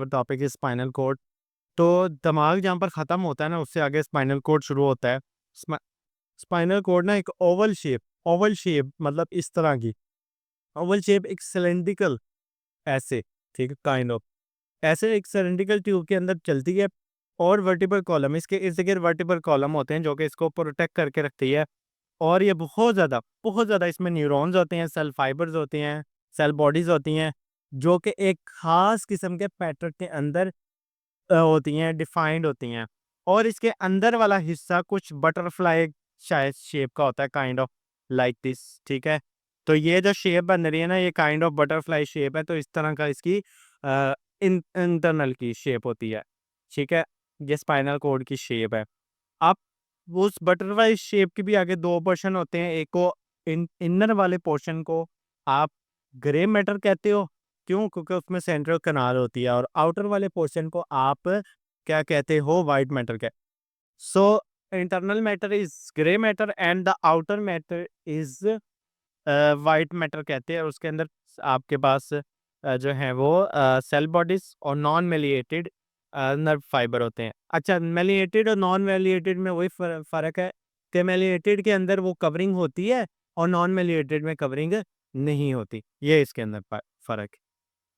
Topic is spinal cord. तो दिमाग जहाँ पर ख़त्म होता है ना, उससे आगे स्पाइनल कॉर्ड शुरू होता है। स्पाइनल कॉर्ड ना एक ओवल शेप मतलब इस तरह की ओवल शेप, एक सिलेंड्रिकल ऐसे, ठीक है, काइंड ऑफ ऐसे एक सिलेंड्रिकल ट्यूब के अंदर चलती है। और वर्टिब्रल कॉलम, इसके इर्द गिर्द वर्टिब्रल कॉलम होते हैं जो कि इसको प्रोटेक्ट करके रखती है। और ये बहुत ज़्यादा इसमें न्यूरॉन्स होते हैं, सेल फाइबर्स होते हैं, सेल बॉडीज होती हैं, जो कि एक खास किस्म के पैटर्न के अंदर होती हैं, डिफाइंड होती हैं। और इसके अंदर वाला हिस्सा कुछ बटरफ्लाई शायद शेप का होता है, काइंड ऑफ लाइक दिस, ठीक है। तो ये जो शेप बन रही है ना, ये काइंड ऑफ बटरफ्लाई शेप है। तो इस तरह का इसकी इंटरनल की शेप होती है, ठीक है। ये स्पाइनल कॉर्ड की शेप है। आप उस बटरफ्लाई शेप के भी आगे दो पोर्शन होते हैं। एक को इनर वाले पोर्शन को आप ग्रे मैटर कहते हो, क्यों? क्योंकि उसमें सेंट्रल कनाल होती है। और आउटर वाले पोर्शन को आप क्या कहते हो? वाइट मैटर के। So internal matter is grey matter and the outer matter is white matter कहते हैं। उसके अंदर आपके पास जो है वो सेल बॉडीज और नॉन मेलिएटेड नर्व फाइबर होते हैं। अच्छा, मेलिएटेड और नॉन मेलिएटेड में वही फर्क है कि मेलिएटेड के अंदर वो कवरिंग होती है और नॉन मेलिएटेड में कवरिंग नहीं होती। ये इसके अंदर फर्क है,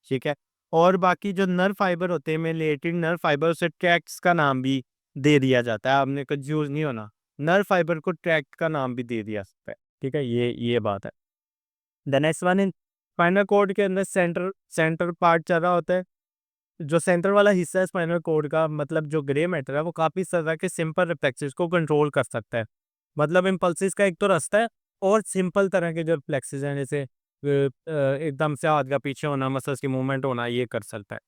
ठीक है। और बाकी जो नर्व फाइबर होते हैं, मेलिएटेड नर्व फाइबर, उसे ट्रैक्ट्स का नाम भी दे दिया जाता है। आपने कंफ्यूज नहीं होना, नर्व फाइबर को ट्रैक्ट का नाम भी दे दिया सकता है, ठीक है। ये बात है। The next one in spinal cord के अंदर सेंटर सेंटर पार्ट चल रहा होता है। जो सेंटर वाला हिस्सा है स्पाइनल कॉर्ड का, मतलब जो ग्रे मैटर है, वो काफी तरह के सिंपल रिफ्लेक्सेस को कंट्रोल कर सकता है। मतलब इम्पल्सिस का एक तो रास्ता है, और सिंपल तरह के जो रिफ्लेक्सेस हैं, जैसे एकदम से हाथ का पीछे होना, मसल्स की मूवमेंट होना, ये कर सकता है।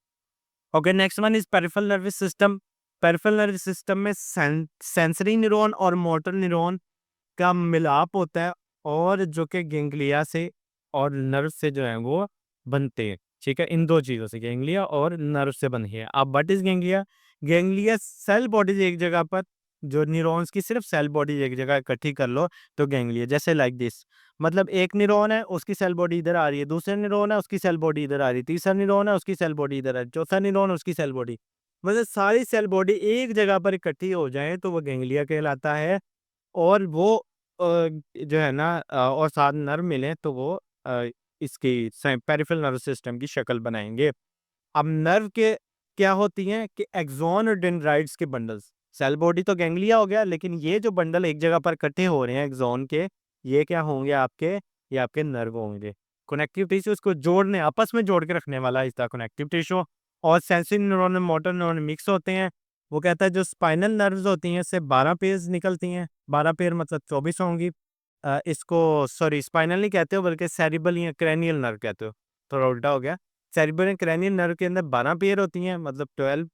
Okay, next one is peripheral nervous system. Peripheral nervous system में सेंसरी न्यूरॉन और मोटर न्यूरॉन का मिलाप होता है, और जो कि गैंग्लिया से और नर्व से जो है वो बनते हैं, ठीक है। इन दो चीज़ों से, गैंग्लिया और नर्व से बनी है। अब what is ganglia? Ganglia cell bodies एक जगह पर, जो न्यूरॉन्स की सिर्फ सेल बॉडीज एक जगह इकट्ठी कर लो तो गैंग्लिया। जैसे लाइक दिस, मतलब एक न्यूरॉन है, उसकी सेल बॉडी इधर आ रही है, दूसरा न्यूरॉन है, उसकी सेल बॉडी इधर आ रही है, तीसरा न्यूरॉन है, उसकी सेल बॉडी इधर है, चौथा न्यूरॉन, उसकी सेल बॉडी, मतलब सारी सेल बॉडी एक जगह पर इकट्ठी हो जाए तो वो गैंग्लिया कहलाता है। और वो जो है ना और साथ नर्व मिले तो वो इसकी पेरिफेरल नर्वस सिस्टम की शक्ल बनाएंगे। अब नर्व के क्या होती हैं कि एक्सॉन और डेंड्राइट्स के बंडल्स। सेल बॉडी तो गैंग्लिया हो गया, लेकिन ये जो बंडल एक जगह पर इकट्ठे हो रहे हैं एक्सॉन के, ये क्या होंगे आपके? ये आपके नर्व होंगे। कनेक्टिव टिश्यू उसको जोड़ने, आपस में जोड़ के रखने वाला हिस्सा कनेक्टिव टिश्यू। और सेंसरी न्यूरॉन और मोटर न्यूरॉन मिक्स होते हैं। वो कहता है जो स्पाइनल नर्व्स होती हैं इससे 12 पेयर्स निकलती हैं। 12 पेयर मतलब 24 होंगी। इसको सॉरी स्पाइनल नहीं कहते हो, बल्कि सेरिबल या क्रैनियल नर्व कहते हो। थोड़ा उल्टा हो गया। सेरिब्रल एंड क्रैनियल नर्व के अंदर 12 पेयर होती हैं, मतलब 12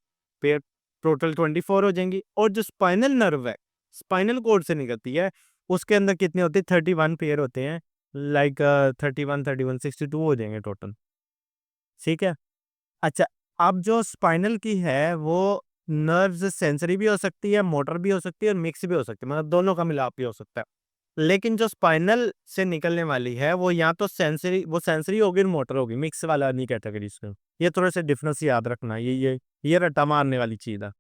पेयर, टोटल 24 हो जाएंगी। और जो स्पाइनल नर्व है, स्पाइनल कॉर्ड से निकलती है, उसके अंदर कितने होते हैं? 31 पेयर होते हैं। लाइक 31 31 62 हो जाएंगे टोटल, ठीक है। अच्छा, अब जो स्पाइनल की है वो नर्व्स सेंसरी भी हो सकती है, मोटर भी हो सकती है, और मिक्स भी हो सकती है, मतलब दोनों का मिलाप भी हो सकता है। लेकिन जो स्पाइनल से निकलने वाली है वो या तो सेंसरी होगी, मोटर होगी, मिक्स वाला नहीं कैटेगरी इसमें। ये थोड़े से डिफरेंस याद रखना, ये रट्टा मारने वाली चीज है।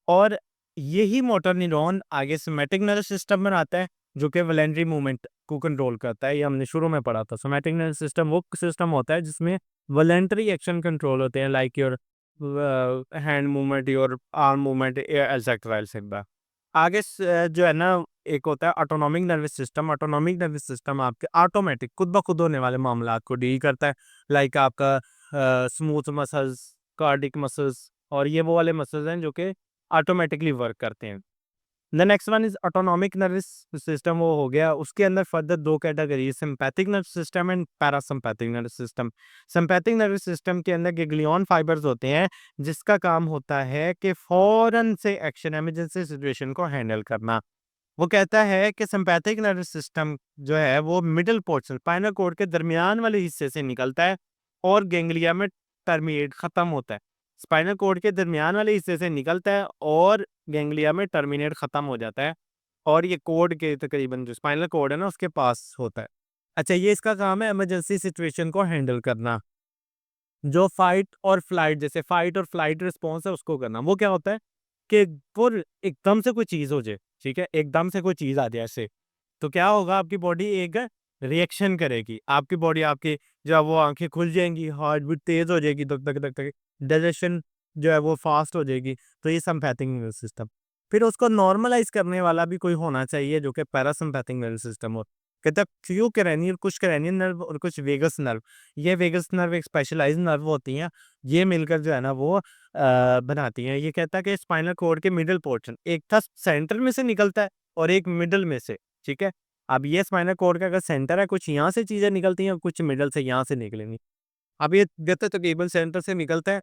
और यही मोटर न्यूरॉन आगे सोमैटिक नर्वस सिस्टम बनाता है, जो कि वॉलेंटरी मूवमेंट को कंट्रोल करता है। ये हमने शुरू में पढ़ा था। सोमैटिक नर्वस सिस्टम वो सिस्टम होता है जिसमें वॉलेंटरी एक्शन कंट्रोल होते हैं, like your hand movement, your arm movement, etcetera etcetera. आगे जो है ना, एक होता है autonomic nervous system. Autonomic nervous system आपके ऑटोमेटिक खुद ब खुद होने वाले मामलात को डील करता है, लाइक आपका स्मूथ मसल्स, कार्डिक मसल्स, और ये वो वाले मसल्स हैं जो कि ऑटोमेटिकली वर्क करते हैं। The next one is autonomic nervous system, वो हो गया। उसके अंदर फर्दर दो category, sympathetic nervous system and parasympathetic nervous system. Sympathetic nervous system के अंदर गैंग्लियन फाइबर्स होते हैं, जिसका काम होता है कि फौरन से एक्शन, इमरजेंसी सिचुएशन को हैंडल करना। वो कहता है कि सिंपैथिक नर्वस सिस्टम जो है वो मिडिल पोर्शन, स्पाइनल कॉर्ड के दरमियान वाले हिस्से से निकलता है और गैंग्लिया में टर्मिनेट खत्म होता है। स्पाइनल कॉर्ड के दरमियान वाले हिस्से से निकलता है और गैंग्लिया में टर्मिनेट खत्म हो जाता है। और ये कोड के तकरीबन जो स्पाइनल कॉर्ड है ना, उसके पास होता है। अच्छा, ये इसका काम है इमरजेंसी सिचुएशन को हैंडल करना। जो फाइट और फ्लाइट, जैसे फाइट और फ्लाइट रिस्पॉन्स है उसको करना। वो क्या होता है कि वो एकदम से कोई चीज़ हो जाए, ठीक है? एकदम से कोई चीज़ आ जाए ऐसे, तो क्या होगा, आपकी बॉडी एक रिएक्शन करेगी। आपकी बॉडी आपकी जब वो आँखें खुल जाएँगी, हार्ट बीट तेज़ हो जाएगी, धक, धक, धक, धक, डाइजेशन जो है वो फ़ास्ट हो जाएगी, तो ये सिम्पैथिक नर्वस सिस्टम। फिर उसको नॉर्मलाइज़ करने वाला भी कोई होना चाहिए जो कि पैरासिम्पैथिक नर्वस सिस्टम हो। कहते हैं फ्यू cranial, कुछ cranial नर्व और कुछ वेगस नर्व। ये वेगस नर्व एक स्पेशलाइज़्ड नर्व होती हैं, ये मिलकर जो है ना वो बनाती हैं। ये कहता है कि स्पाइनल कॉर्ड के मिडल पोर्शन, एक था सेंटर में से निकलता है और एक मिडल में से, ठीक है? अब ये स्पाइनल कॉर्ड का अगर सेंटर है, कुछ यहाँ से चीज़ें निकलती हैं और कुछ मिडल से यहाँ से निकलेंगी। अब ये कहते हैं तकरीबन सेंटर से निकलता है।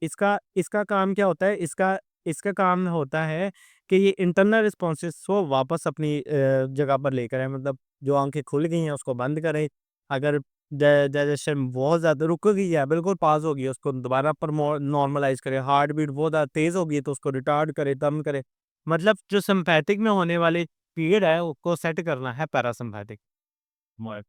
इसका इसका काम क्या होता है? इसका इसका काम होता है कि ये इंटरनल रिस्पॉन्सेस को वापस अपनी जगह पर लेकर आए, मतलब जो आँखें खुल गई हैं उसको बंद करें। अगर डाइजेशन बहुत ज़्यादा रुक गई है, बिल्कुल पास हो गई है, उसको दोबारा नॉर्मलाइज़ करें। हार्ट बीट बहुत ज़्यादा तेज़ हो गई है तो उसको रिटार्ड करे, कम करे। मतलब जो सिम्पैथिक में होने वाले पीरियड है उसको सेट करना है पैरासिम्पैथिक मोड।